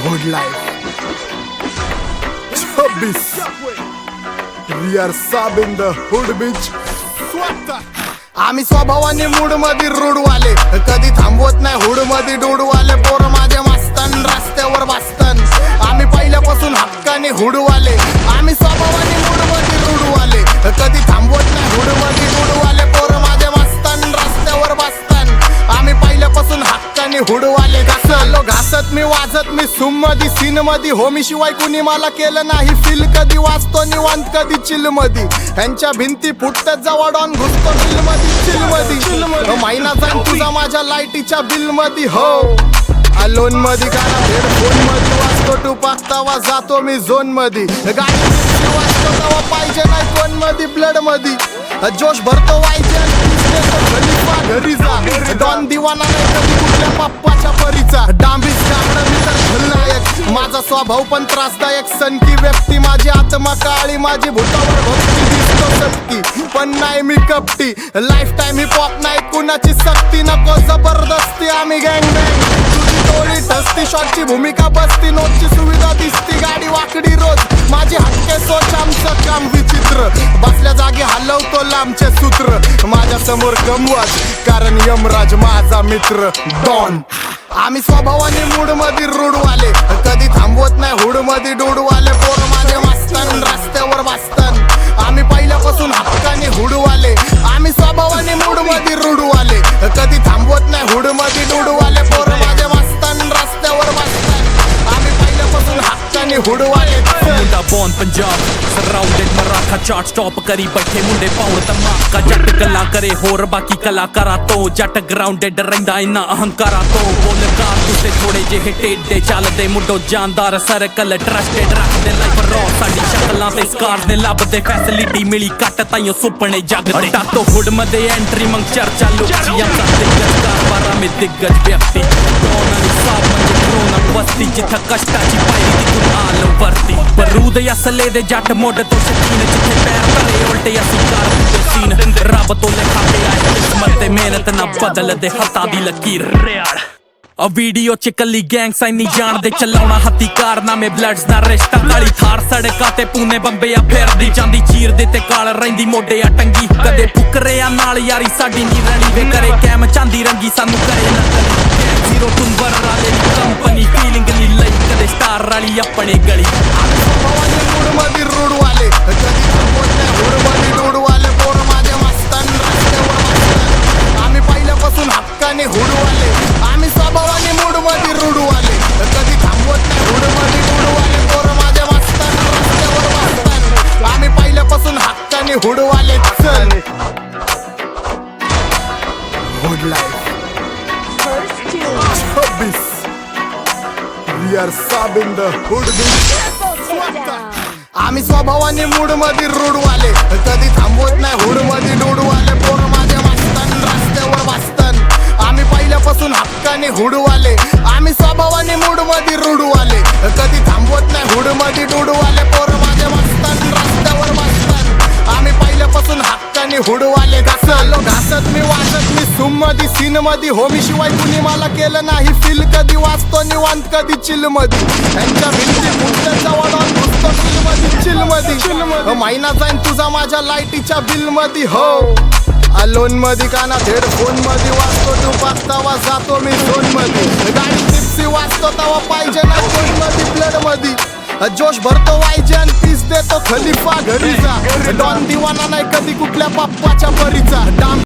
Hood life 26 We are sub in the hood bitch आम्ही स्वभावाने mood मध्ये रूडवाले कधी थांबवत नाही हुड मध्ये डोडवाले पोर माझे मस्तन रस्त्यावर बसतन आम्ही पहिल्यापासून हक्काने हुडवाले आम्ही स्वभावाने मूड मध्ये रूडवाले कधी थांबवत नाही हुड मध्ये डोडवाले पोर माझे मस्तन रस्त्यावर बसतन आम्ही पहिल्यापासून हक्काने हुडवाले घासलो घासत मी वाजत मी सुम मध्ये सीन मध्ये होमी शिवाय कुणी मला केलं नाही फील कधी वाचतो निवांत कधी चिल मध्ये ह्यांच्या भिंती फुटतात जवळ ऑन घुसतो चिल मध्ये महिना जाईन तुझा माझ्या लाईटीच्या बिल मध्ये हो अलोन मध्ये गाणं हेडफोन मध्ये वाजतो तू पाचतावा जातो मी झोन मध्ये गाडी वाजतो तेव्हा पाहिजे नाही कोण मध्ये ब्लड मध्ये जोश भरतो वाईचे घरी जा डॉन दिवाना नाही कधी कुठल्या पप्पाच्या परीचा डांबीस काढणं मी तर खलनायक माझा स्वभाव पण त्रासदायक सनकी व्यक्ती माझी आत्मा काळी माझी भूतावर भक्ती दिसतो सक्ती पण नाही मी कपटी लाईफ टाइम हिप हॉप नाही कुणाची सक्ती नको जबरदस्ती आम्ही गँग बँग तुझी टोळी ठसती शॉटची भूमिका बसती नोटची सुविधा दिसती गाडी वाकडी रोज माझी हक्के सोच आमचं काम विचित्र बसल्या जागी हलवतो लांबचे सूत्र माझ्या समोर कमवत कारण यमराज माझा मित्र डॉन आम्ही स्वभावाने मूड मध्ये रूडवाले कधी थांबवत नाही हुड मध्ये डोडवाले पोर माझे मस्तन रस्त्यावर बसतन आम्ही पहिल्यापासून हक्काने हुडवाले आम्ही स्वभावाने मूड मध्ये रूडवाले कधी थांबवत नाही हुड मध्ये डोडवाले पोर माझे मस्तन रस्त्यावर बसतन आम्ही पहिल्यापासून हक्काने हुडवाले मुंडा बॉन पंजाब सराउंडेड मराठा चार्ट स्टॉप करी बैठे मुंडे पाउण धमाका जट गल्ला करे होर बाकी कलाकारा तो जट ग्राउंडेड रहिंदा इन्ना अहंकारा तो बोलकार तुसे थोड़े जेहे टेढ़े चलदे मुंडो जानदार सर्कल ट्रस्टेड रखदे लाइफ रॉ साडी शक्लां ते स्कार्स ने लभदे फैसिलिटी मिली घट ताइयों सुपने जगदे टाटो हुड मध्ये एंट्री मंग चर्चा लुचियां दिग्गज कारभारा में दिग्गज व्यक्ती कोणाली साब म्हणजे ग्रोन वस्ती जिथं कष्टाची पायरी तिथून आलो वरती बरूद असले दे जट मोड तो शकीन जिथे पैर तरे उलटे असी कार ते सीन रब तो लिखा के आए किस्मत ते मेहनत ना बदल दे हत्ता दी लकीर आ वीडियो च कली गैंग साइनी जान दे चलाउणा हत्ती कारनामे ब्लड्स ना रिश्ता काली थार सड़का ते पूने बंबे आ फेरदी जांदी चीर दे ते काल रहिंदी मोढे आ टंगी कदे फुकरे आ नाल यारी साडी नी रली वे करे कैम चांदी रंगी सानू करे ना जीरो टुंबर वाले नी कंपनी फीलिंग नी लई कदे स्टार वाली अपने गली स्वभावाने मूड मध्ये रूडवाले कधी थांबवत नाही हुड मध्ये डोडवाले पोर माझे मस्तन रस्त्यावर बसतन आम्ही पहिल्यापासून हक्काने हुडवाले आम्ही स्वभावाने मूड मध्ये रूडवाले कधी थांबवत नाही हुड मध्ये डोडवाले पोर माझे मस्तन रस्त्यावर बसतन आम्ही पहिल्यापासून हक्काने हुडवाले चल hood life 26 We are sub in the hood bitch आम्ही स्वभावाने मूड मध्ये रूडवाले कधी थांबवत नाही हुड मध्ये डोडवाले पोर माझे मस्तन रस्त्यावर बसतन आम्ही पहिल्यापासून हक्काने हुडवाले आम्ही स्वभावाने मूड मध्ये रूडवाले कधी थांबवत नाही हुड मध्ये डोडवाले पोर माझे मस्तन रस्त्यावर बसतन आम्ही पहिल्यापासून हक्काने हुडवाले घासलो घासत मी वाजत मी सुम मध्ये सीन मध्ये होमी शिवाय कुणी मला केलं नाही फील कधी वाचतो निवांत कधी चिल मध्ये ह्यांच्या भिंती फुटतात जवळ ऑन घुसतो चिल मध्ये महिना जाईन तुझा माझ्या लाईटीच्या बिल मध्ये हो अलोन मध्ये गाणं हेडफोन मध्ये वाजतो तू पाचतावा जातो मी झोन मध्ये गाडी टिप्सी वाजतो तेव्हा पाहिजे ना कोण मध्ये ब्लड मध्ये जोश भरतो वाईचे आणि पीस देतो खलिफा घरी जा डॉन दिवाना नाही कधी कुठल्या पप्पाच्या परीचा